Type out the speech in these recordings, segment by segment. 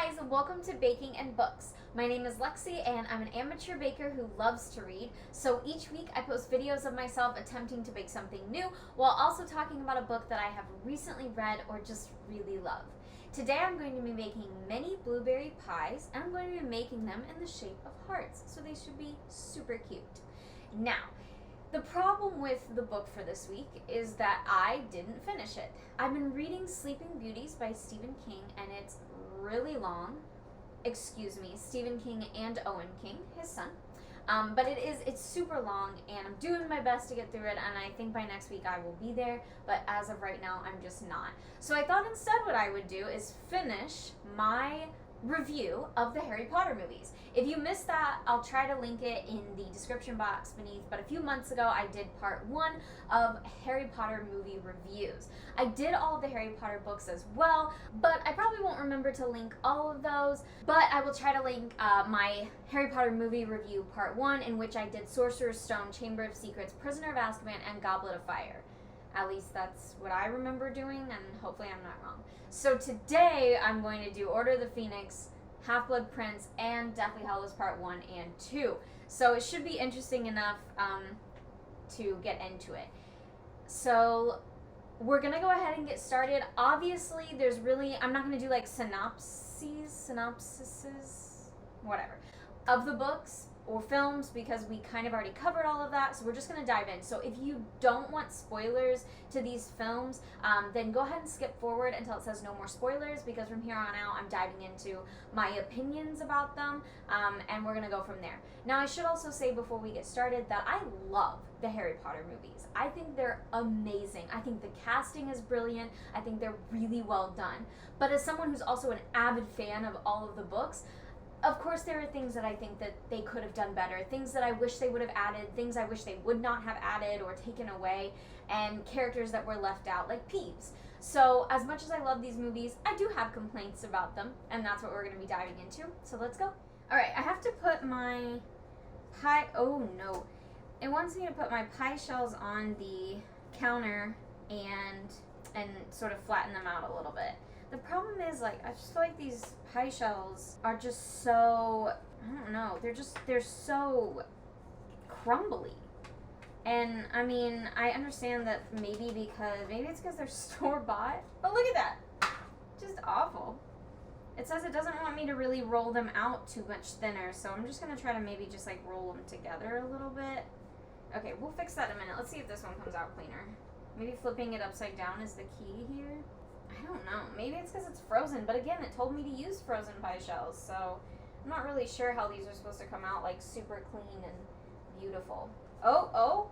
guys, welcome to Baking and Books. My name is Lexi and I'm an amateur baker who loves to read. So each week I post videos of myself attempting to bake something new while also talking about a book that I have recently read or just really love. Today I'm going to be making mini blueberry pies and I'm going to be making them in the shape of hearts, so they should be super cute. Now, the problem with the book for this week is that I didn't finish it. I've been reading Sleeping Beauties by Stephen King and it's really long. Excuse me, Stephen King and Owen King, his son. But it's super long and I'm doing my best to get through it, and I think by next week I will be there, but as of right now I'm just not. So I thought instead what I would do is finish my review of the Harry Potter movies. If you missed that, I'll try to link it in the description box beneath, but a few months ago I did part 1 of Harry Potter movie reviews. I did all of the Harry Potter books as well, but I probably won't remember to link all of those, but I will try to link my Harry Potter movie review part 1, in which I did Sorcerer's Stone, Chamber of Secrets, Prisoner of Azkaban, and Goblet of Fire. At least that's what I remember doing, and hopefully I'm not wrong. So today I'm going to do Order of the Phoenix, Half-Blood Prince, and Deathly Hallows Part 1 and 2. So it should be interesting enough to get into it. So we're going to go ahead and get started. Obviously, I'm not going to do like synopses, whatever, of the books or films, because we kind of already covered all of that, so we're just going to dive in. So if you don't want spoilers to these films, then go ahead and skip forward until it says no more spoilers, because from here on out I'm diving into my opinions about them, and we're going to go from there. Now I should also say before we get started that I love the Harry Potter movies. I think they're amazing. I think the casting is brilliant. I think they're really well done. But as someone who's also an avid fan of all of the books, of course, there are things that I think that they could have done better, things that I wish they would have added, things I wish they would not have added or taken away, and characters that were left out, like Peeves. So, as much as I love these movies, I do have complaints about them, and that's what we're going to be diving into. So let's go. Alright, I have to put my pie... Oh, no. It wants me to put my pie shells on the counter and sort of flatten them out a little bit. The problem is, like, I just feel like these pie shells are just so, I don't know, they're so crumbly. And, I mean, I understand that maybe it's because they're store-bought, but look at that. Just awful. It says it doesn't want me to really roll them out too much thinner, so I'm just going to try to maybe just, like, roll them together a little bit. Okay, we'll fix that in a minute. Let's see if this one comes out cleaner. Maybe flipping it upside down is the key here. I don't know. Maybe it's because it's frozen, but again, it told me to use frozen pie shells, so I'm not really sure how these are supposed to come out, like, super clean and beautiful. Oh,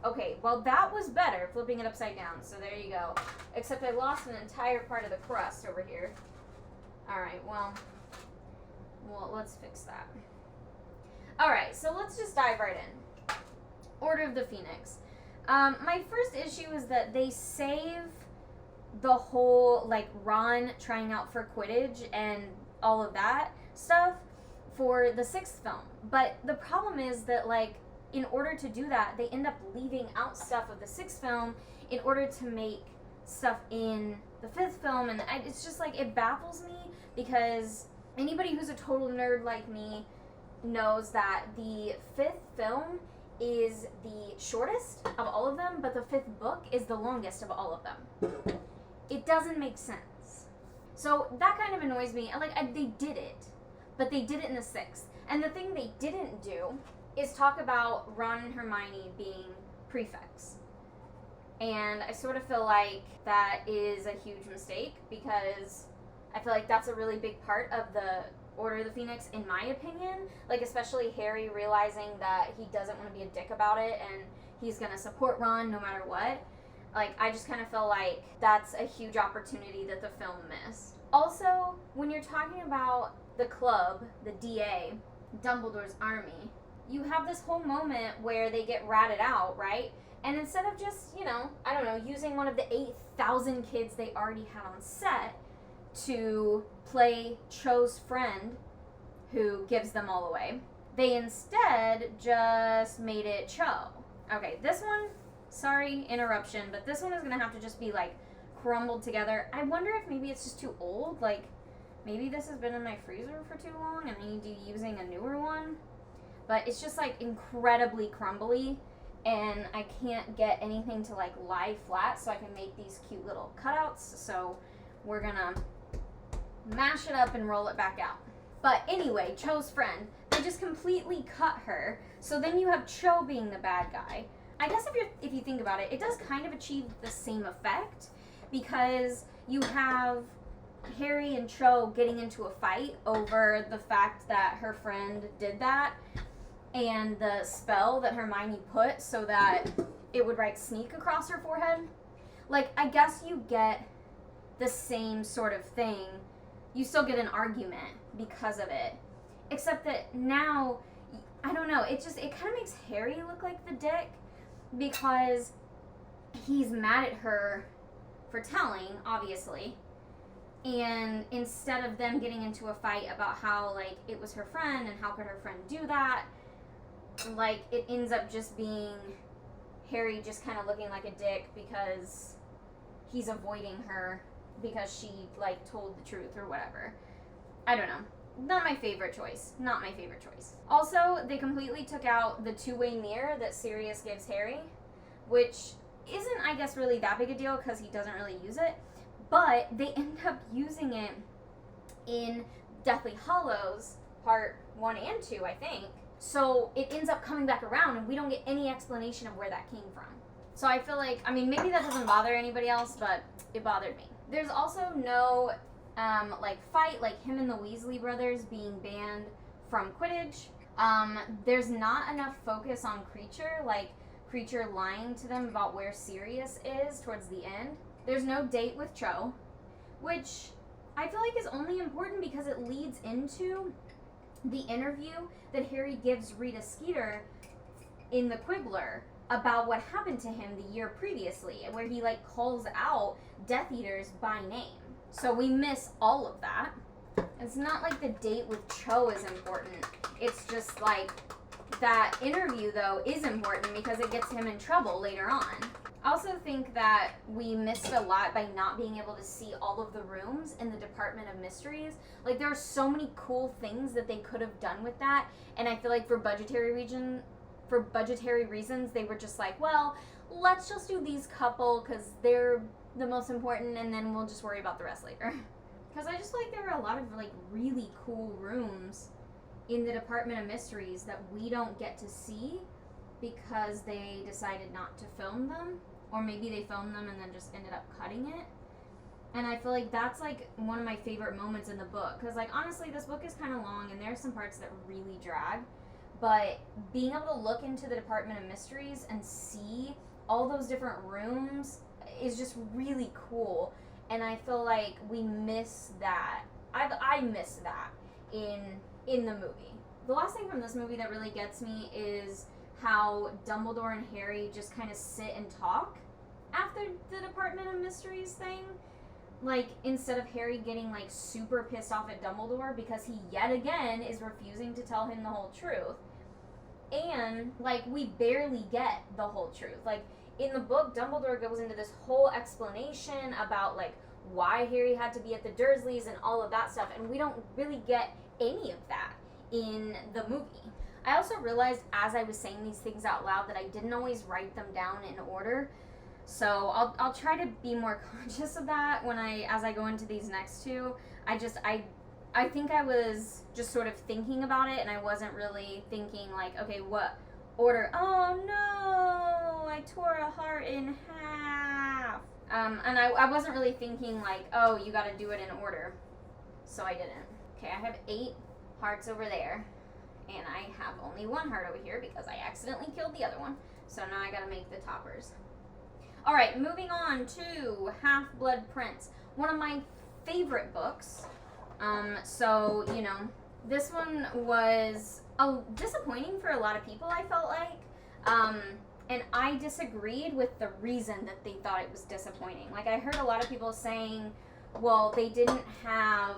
okay, well, that was better, flipping it upside down, so there you go. Except I lost an entire part of the crust over here. Alright, well, let's fix that. Alright, so let's just dive right in. Order of the Phoenix. My first issue is that they save the whole, like, Ron trying out for Quidditch and all of that stuff for the 6th film. But the problem is that, like, in order to do that, they end up leaving out stuff of the 6th film in order to make stuff in the 5th film, and it's just, like, it baffles me, because anybody who's a total nerd like me knows that the 5th film is the shortest of all of them, but the 5th book is the longest of all of them. It doesn't make sense. So that kind of annoys me. Like, they did it, but they did it in the 6th. And the thing they didn't do is talk about Ron and Hermione being prefects. And I sort of feel like that is a huge mistake, because I feel like that's a really big part of the Order of the Phoenix, in my opinion. Like, especially Harry realizing that he doesn't want to be a dick about it and he's going to support Ron no matter what. Like, I just kind of feel like that's a huge opportunity that the film missed. Also, when you're talking about the club, the DA, Dumbledore's army, you have this whole moment where they get ratted out, right? And instead of just, I don't know, using one of the 8,000 kids they already had on set to play Cho's friend who gives them all away, they instead just made it Cho. Okay, this one, sorry, interruption, but this one is going to have to just be, like, crumbled together. I wonder if maybe it's just too old. Like, maybe this has been in my freezer for too long and I need to be using a newer one. But it's just like incredibly crumbly, and I can't get anything to like lie flat so I can make these cute little cutouts. So we're gonna mash it up and roll it back out. But anyway, Cho's friend, they just completely cut her. So then you have Cho being the bad guy. I guess if you think about it, it does kind of achieve the same effect, because you have Harry and Cho getting into a fight over the fact that her friend did that, and the spell that Hermione put so that it would write sneak across her forehead. Like, I guess you get the same sort of thing. You still get an argument because of it. Except that now, I don't know, it kind of makes Harry look like the dick, because he's mad at her for telling, obviously. And instead of them getting into a fight about how, like, it was her friend and how could her friend do that, like, it ends up just being Harry just kind of looking like a dick because he's avoiding her because she, like, told the truth or whatever. I don't know. Not my favorite choice. Not my favorite choice. Also, they completely took out the two-way mirror that Sirius gives Harry, which isn't, I guess, really that big a deal because he doesn't really use it. But they end up using it in Deathly Hallows, part 1 and 2, I think. So it ends up coming back around, and we don't get any explanation of where that came from. So I feel like, I mean, maybe that doesn't bother anybody else, but it bothered me. There's also no, fight, like him and the Weasley brothers being banned from Quidditch. There's not enough focus on Creature, like Creature lying to them about where Sirius is towards the end. There's no date with Cho, which I feel like is only important because it leads into the interview that Harry gives Rita Skeeter in the Quibbler about what happened to him the year previously, where he, like, calls out Death Eaters by name. So we miss all of that. It's not like the date with Cho is important. It's just, like, that interview, though, is important because it gets him in trouble later on. I also think that we missed a lot by not being able to see all of the rooms in the Department of Mysteries. Like, there are so many cool things that they could have done with that, and I feel like for budgetary reasons, they were just like, well, let's just do these couple because they're the most important, and then we'll just worry about the rest later. Because I just feel like there were a lot of, like, really cool rooms in the Department of Mysteries that we don't get to see because they decided not to film them, or maybe they filmed them and then just ended up cutting it. And I feel like that's, like, one of my favorite moments in the book, because, like, honestly, this book is kind of long and there are some parts that really drag, but being able to look into the Department of Mysteries and see all those different rooms is just really cool, and I feel like we miss that. I miss that in the movie. The last thing from this movie that really gets me is how Dumbledore and Harry just kind of sit and talk after the Department of Mysteries thing. Like, instead of Harry getting, like, super pissed off at Dumbledore because he yet again is refusing to tell him the whole truth. And, like, we barely get the whole truth. Like, in the book, Dumbledore goes into this whole explanation about, like, why Harry had to be at the Dursleys and all of that stuff, and we don't really get any of that in the movie. I also realized as I was saying these things out loud that I didn't always write them down in order. So I'll try to be more conscious of that as I go into these next two. I think I was just sort of thinking about it, and I wasn't really thinking, like, okay, what order? Oh no, I tore a heart in half. And I wasn't really thinking, like, oh, you gotta do it in order. So I didn't. Okay, I have 8 hearts over there, and I have only 1 heart over here because I accidentally killed the other one. So now I gotta make the toppers. Alright, moving on to Half-Blood Prince. One of my favorite books. So, you know, this one was disappointing for a lot of people, I felt like. And I disagreed with the reason that they thought it was disappointing. Like, I heard a lot of people saying, well, they didn't have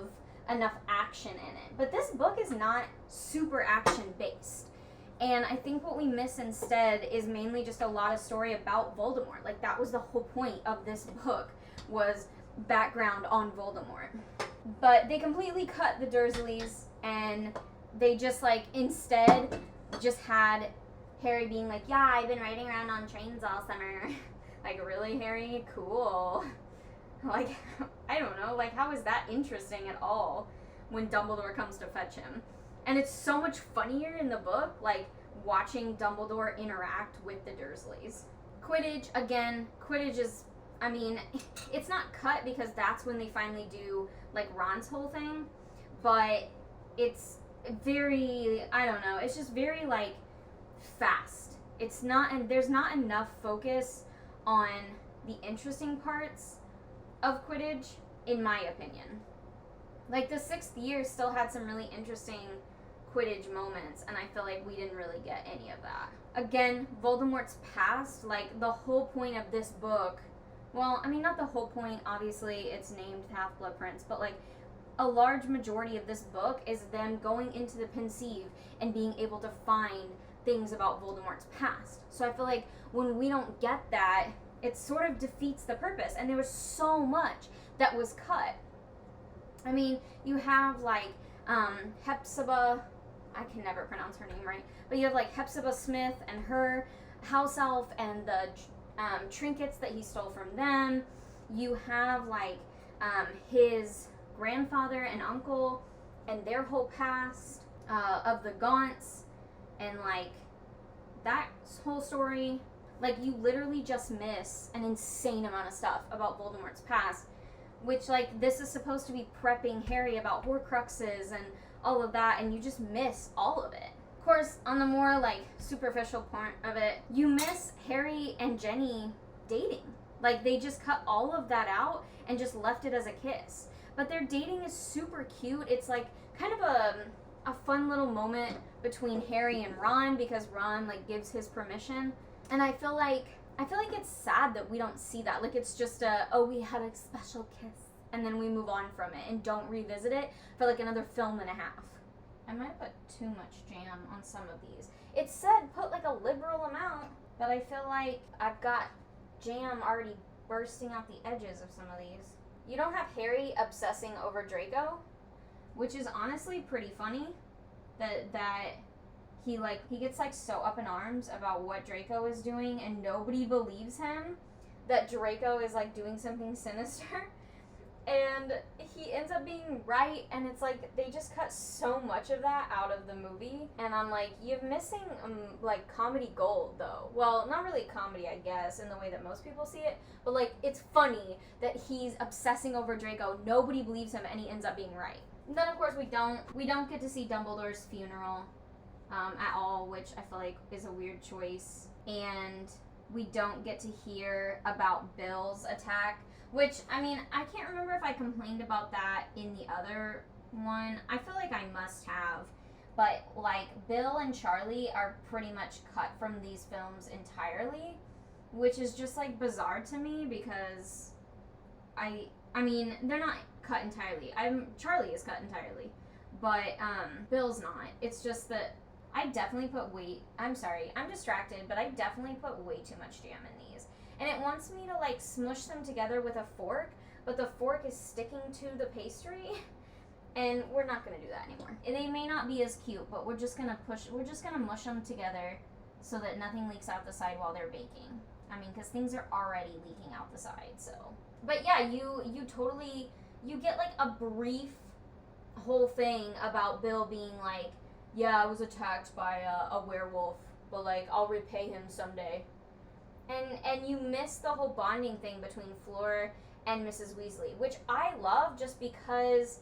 enough action in it. But this book is not super action-based. And I think what we miss instead is mainly just a lot of story about Voldemort. Like, that was the whole point of this book, was background on Voldemort. But they completely cut the Dursleys, and they just, like, instead just had Harry being like, yeah, I've been riding around on trains all summer. Like, really, Harry? Cool. Like, I don't know. Like, how is that interesting at all when Dumbledore comes to fetch him? And it's so much funnier in the book, like, watching Dumbledore interact with the Dursleys. Quidditch, again, Quidditch is, I mean, it's not cut because that's when they finally do, like, Ron's whole thing. But it's very, I don't know, it's just very, like, fast. It's not, and there's not enough focus on the interesting parts of Quidditch, in my opinion. Like, the 6th year still had some really interesting Quidditch moments, and I feel like we didn't really get any of that. Again, Voldemort's past, like, the whole point of this book, well, I mean, not the whole point, obviously, it's named Half-Blood Prince, but, like, a large majority of this book is them going into the Pensieve and being able to find things about Voldemort's past. So I feel like when we don't get that, it sort of defeats the purpose. And there was so much that was cut. I mean, you have, like, Hepzibah, I can never pronounce her name right, but you have, like, Hepzibah Smith and her house elf and the trinkets that he stole from them. You have, like, his grandfather and uncle and their whole past of the Gaunts, and, like, that whole story. Like, you literally just miss an insane amount of stuff about Voldemort's past, which, like, this is supposed to be prepping Harry about Horcruxes and all of that, and you just miss all of it. Of course, on the more, like, superficial part of it, you miss Harry and Jenny dating. Like, they just cut all of that out and just left it as a kiss. But their dating is super cute. It's, like, kind of a fun little moment between Harry and Ron, because Ron, like, gives his permission. And I feel like it's sad that we don't see that. Like, it's just we had a special kiss, and then we move on from it and don't revisit it for, like, another film and a half. I might put too much jam on some of these. It said put, like, a liberal amount, but I feel like I've got jam already bursting out the edges of some of these. You don't have Harry obsessing over Draco, which is honestly pretty funny, that he gets, like, so up in arms about what Draco is doing, and nobody believes him that Draco is, like, doing something sinister. And he ends up being right, and it's like they just cut so much of that out of the movie. And I'm like, you're missing, like, comedy gold, though. Well, not really comedy, I guess, in the way that most people see it. But, like, it's funny that he's obsessing over Draco. Nobody believes him, and he ends up being right. And then, of course, we don't get to see Dumbledore's funeral at all, which I feel like is a weird choice. And we don't get to hear about Bill's attack, which, I mean, I can't remember if I complained about that in the other one. I feel like I must have. But, like, Bill and Charlie are pretty much cut from these films entirely, which is just, like, bizarre to me, because I mean, they're not cut entirely. Charlie is cut entirely, but Bill's not. It's just that I definitely I'm sorry, I'm distracted, but I definitely put way too much jam in these. And it wants me to, like, smush them together with a fork, but the fork is sticking to the pastry, and we're not going to do that anymore. And they may not be as cute, but we're just going to mush them together so that nothing leaks out the side while they're baking. I mean, because things are already leaking out the side, so. But yeah, you get, like, a brief whole thing about Bill being like, yeah, I was attacked by a werewolf, but, like, I'll repay him someday. And you miss the whole bonding thing between Fleur and Mrs. Weasley, which I love just because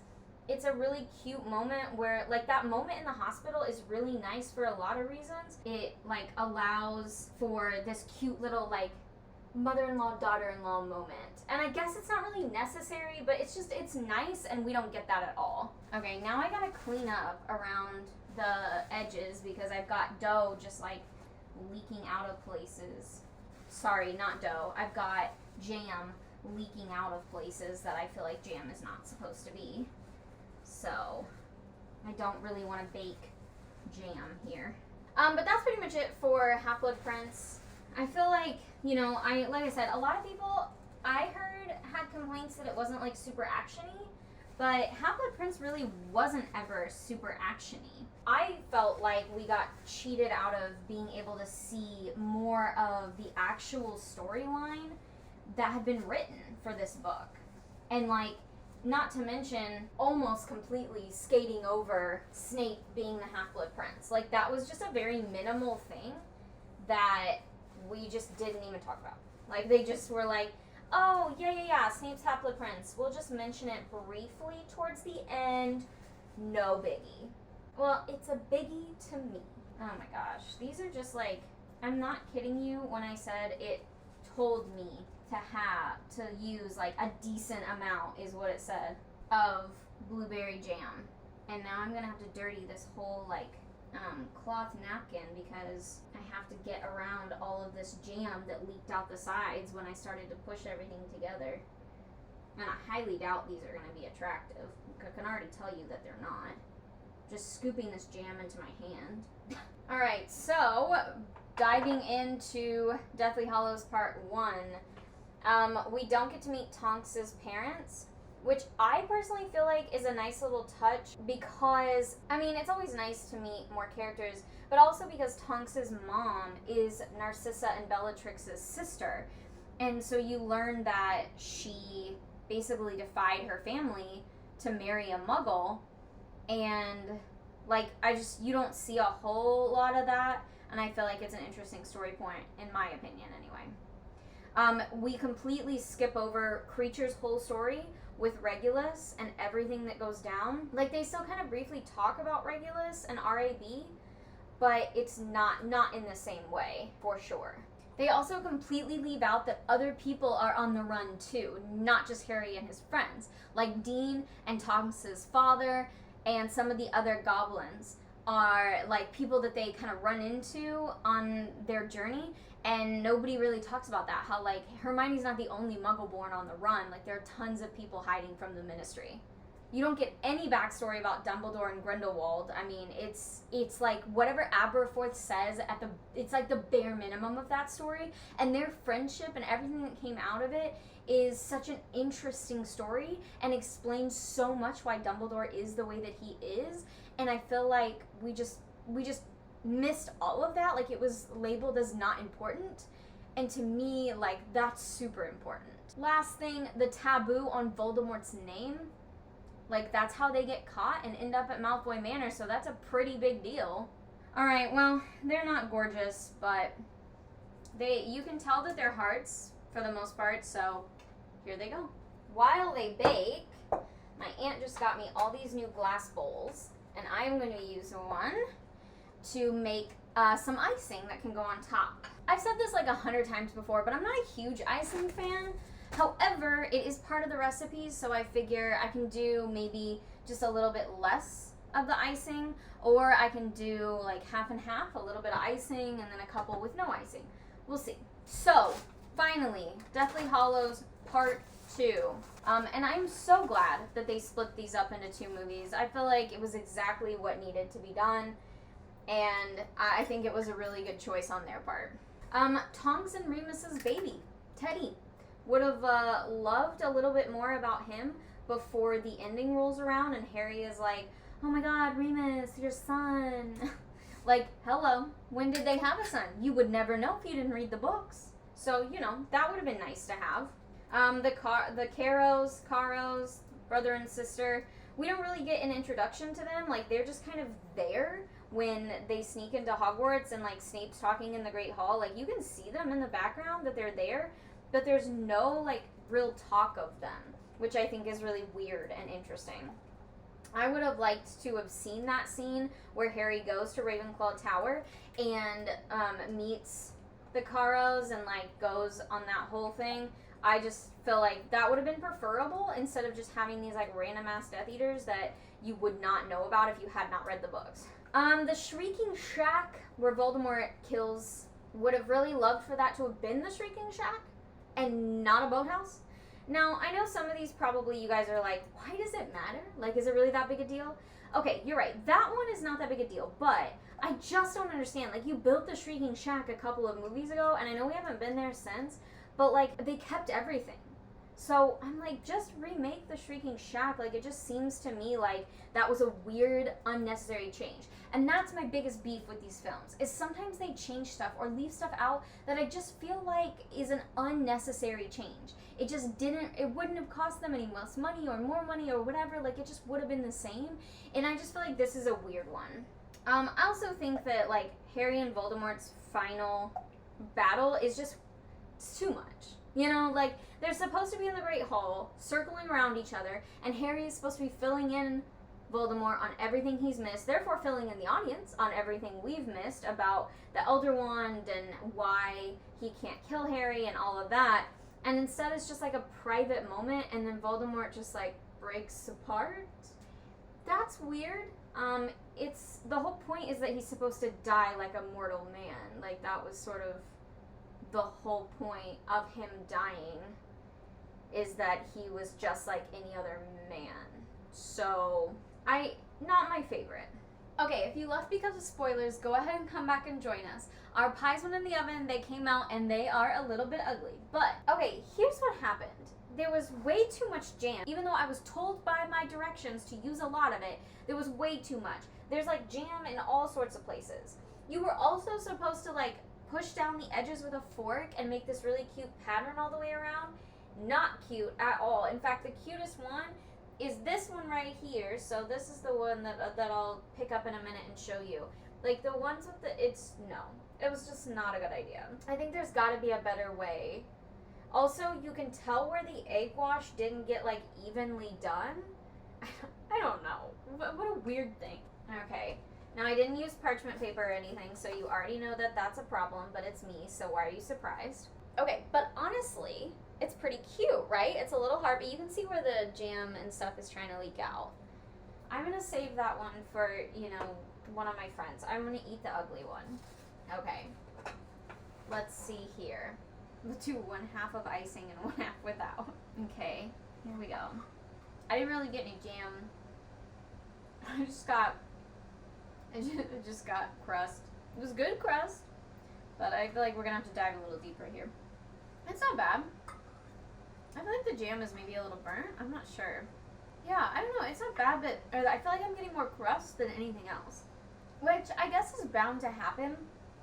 it's a really cute moment where, like, that moment in the hospital is really nice for a lot of reasons. It, like, allows for this cute little, like, mother-in-law, daughter-in-law moment. And I guess it's not really necessary, but it's nice, and we don't get that at all. Okay, now I gotta clean up around the edges because I've got dough just, like, leaking out of places. Sorry, not dough. I've got jam leaking out of places that I feel like jam is not supposed to be. So, I don't really want to bake jam here. But that's pretty much it for Half-Blood Prince. I feel like, you know, like I said, a lot of people I heard had complaints that it wasn't, like, super action-y, But Half-Blood Prince really wasn't ever super actiony. I felt like we got cheated out of being able to see more of the actual storyline that had been written for this book. And like, not to mention almost completely skating over Snape being the Half-Blood Prince. Like, that was just a very minimal thing that we just didn't even talk about. Like, they just were like, oh, yeah, Snape's Half-Blood Prince. We'll just mention it briefly towards the end. No biggie. Well, it's a biggie to me. Oh my gosh. These are just like, I'm not kidding you when I said it told me to use like a decent amount, is what it said, of blueberry jam. And now I'm gonna have to dirty this whole like cloth napkin because I have to get around all of this jam that leaked out the sides when I started to push everything together. And I highly doubt these are gonna be attractive. I can already tell you that they're not. Just scooping this jam into my hand. Alright, so diving into Deathly Hallows Part 1. We don't get to meet Tonks's parents, which I personally feel like is a nice little touch because, I mean, it's always nice to meet more characters, but also because Tonks's mom is Narcissa and Bellatrix's sister. And so you learn that she basically defied her family to marry a muggle, and like, you don't see a whole lot of that, and I feel like it's an interesting story point, in my opinion anyway. We completely skip over Creature's whole story with Regulus and everything that goes down. Like, they still kind of briefly talk about Regulus and RAB, but it's not in the same way, for sure. They also completely leave out that other people are on the run too, not just Harry and his friends. Like Dean and Tonks's father and some of the other goblins are like people that they kind of run into on their journey, and nobody really talks about that. How like Hermione's not the only muggle born on the run. Like, there are tons of people hiding from the Ministry. You don't get any backstory about Dumbledore and Grindelwald. I mean, it's like whatever Aberforth says it's like the bare minimum of that story, and their friendship and everything that came out of it is such an interesting story and explains so much why Dumbledore is the way that he is. And I feel like we just missed all of that. Like, it was labeled as not important, and to me, like, that's super important. Last thing, the taboo on Voldemort's name. Like, that's how they get caught and end up at Malfoy Manor, so that's a pretty big deal. Alright, well, they're not gorgeous, but you can tell that they're hearts for the most part, so here they go. While they bake, my aunt just got me all these new glass bowls, and I'm going to use one to make some icing that can go on top. I've said this like 100 times before, but I'm not a huge icing fan. However, it is part of the recipes, so I figure I can do maybe just a little bit less of the icing, or I can do like half and half, a little bit of icing and then a couple with no icing. We'll see. So, finally, Deathly Hallows Part 2. And I'm so glad that they split these up into 2 movies. I feel like it was exactly what needed to be done, and I think it was a really good choice on their part. Tongs and Remus's baby, Teddy. Would have loved a little bit more about him before the ending rolls around and Harry is like, oh my god, Remus, your son. Like, hello, when did they have a son? You would never know if you didn't read the books. So, you know, that would have been nice to have. The Caros, brother and sister, we don't really get an introduction to them. Like, they're just kind of there when they sneak into Hogwarts and, like, Snape's talking in the Great Hall. Like, you can see them in the background that they're there, but there's no, like, real talk of them, which I think is really weird and interesting. I would have liked to have seen that scene where Harry goes to Ravenclaw Tower and meets the Caros and, like, goes on that whole thing. I just feel like that would have been preferable instead of just having these, like, random-ass Death Eaters that you would not know about if you had not read the books. The Shrieking Shack where Voldemort kills, would have really loved for that to have been the Shrieking Shack and not a boathouse. Now, I know some of these probably you guys are like, why does it matter? Like, is it really that big a deal? Okay, you're right. That one is not that big a deal, but I just don't understand. Like, you built the Shrieking Shack a couple of movies ago, and I know we haven't been there since, but, like, they kept everything. So I'm like, just remake the Shrieking Shack. Like, it just seems to me like that was a weird, unnecessary change. And that's my biggest beef with these films, is sometimes they change stuff or leave stuff out that I just feel like is an unnecessary change. It just didn't, it wouldn't have cost them any less money or more money or whatever. Like, it just would have been the same. And I just feel like this is a weird one. I also think that, like, Harry and Voldemort's final battle is just too much. You know, like, they're supposed to be in the Great Hall, circling around each other, and Harry is supposed to be filling in Voldemort on everything he's missed, therefore filling in the audience on everything we've missed about the Elder Wand and why he can't kill Harry and all of that. And instead it's just like a private moment, and then Voldemort just, like, breaks apart. That's weird. It's, the whole point is that he's supposed to die like a mortal man. Like, that was sort of the whole point of him dying, is that he was just like any other man. So, not my favorite. Okay, if you left because of spoilers, go ahead and come back and join us. Our pies went in the oven, they came out, and they are a little bit ugly. But, okay, here's what happened. There was way too much jam. Even though I was told by my directions to use a lot of it, there was way too much. There's, like, jam in all sorts of places. You were also supposed to, like, push down the edges with a fork and make this really cute pattern all the way around. Not cute at all. In fact, the cutest one is this one right here. So this is the one that I'll pick up in a minute and show you. Like, the ones with the, no. It was just not a good idea. I think there's got to be a better way. Also, you can tell where the egg wash didn't get, like, evenly done. I don't know. What a weird thing. Okay. Now, I didn't use parchment paper or anything, so you already know that that's a problem, but it's me, so why are you surprised? Okay, but honestly, it's pretty cute, right? It's a little hard, but you can see where the jam and stuff is trying to leak out. I'm going to save that one for, you know, one of my friends. I'm going to eat the ugly one. Okay. Let's see here. Let's do 1/2 of icing and 1/2 without. Okay, here we go. I didn't really get any jam. It just got crust. It was good crust, but I feel like we're gonna have to dive a little deeper here. It's not bad. I feel like the jam is maybe a little burnt. I'm not sure. Yeah, I don't know. It's not bad, but I feel like I'm getting more crust than anything else, which I guess is bound to happen.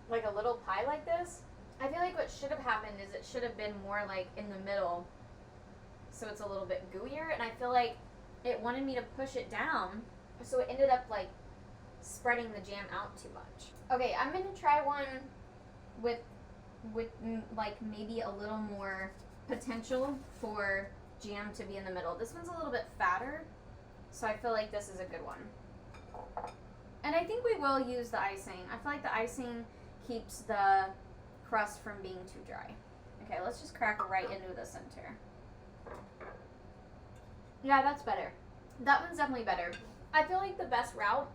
Like a little pie like this. I feel like what should have happened is it should have been more like in the middle, so it's a little bit gooier, and I feel like it wanted me to push it down, so it ended up like spreading the jam out too much. Okay, I'm gonna try one with like maybe a little more potential for jam to be in the middle. This one's a little bit fatter, so I feel like this is a good one. And I think we will use the icing. I feel like the icing keeps the crust from being too dry. Okay, let's just crack right into the center. Yeah, that's better. That one's definitely better. I feel like the best route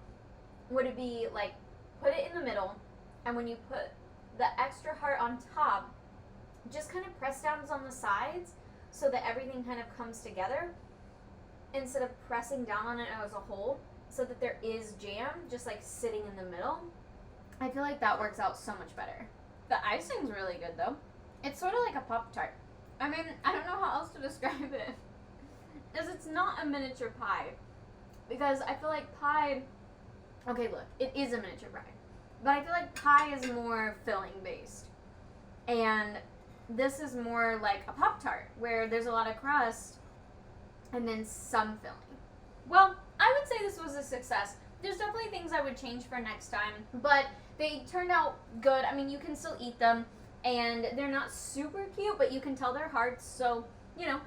would be like put it in the middle, and when you put the extra heart on top, just kind of press down on the sides so that everything kind of comes together instead of pressing down on it as a whole, so that there is jam just like sitting in the middle. I feel like that works out so much better. The icing's really good though. It's sort of like a Pop-Tart. I mean, I don't know how else to describe it. Because it's not a miniature pie. Because I feel like pie, okay, look, it is a miniature pie. But I feel like pie is more filling based. And this is more like a Pop-Tart, where there's a lot of crust and then some filling. Well, I would say this was a success. There's definitely things I would change for next time, but they turned out good. I mean, you can still eat them, and they're not super cute, but you can tell they're hearts, so, you know,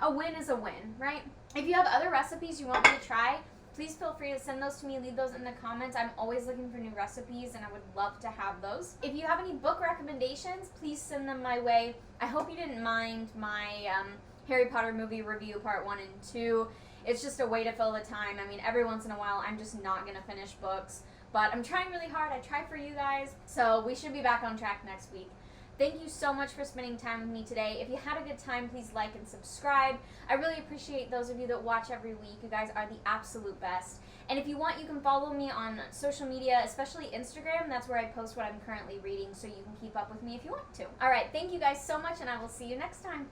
a win is a win, right? If you have other recipes you want me to try, please feel free to send those to me. Leave those in the comments. I'm always looking for new recipes, and I would love to have those. If you have any book recommendations, please send them my way. I hope you didn't mind my Harry Potter movie review part 1 and 2. It's just a way to fill the time. I mean, every once in a while, I'm just not going to finish books. But I'm trying really hard. I try for you guys. So we should be back on track next week. Thank you so much for spending time with me today. If you had a good time, please like and subscribe. I really appreciate those of you that watch every week. You guys are the absolute best. And if you want, you can follow me on social media, especially Instagram. That's where I post what I'm currently reading, so you can keep up with me if you want to. All right, thank you guys so much, and I will see you next time.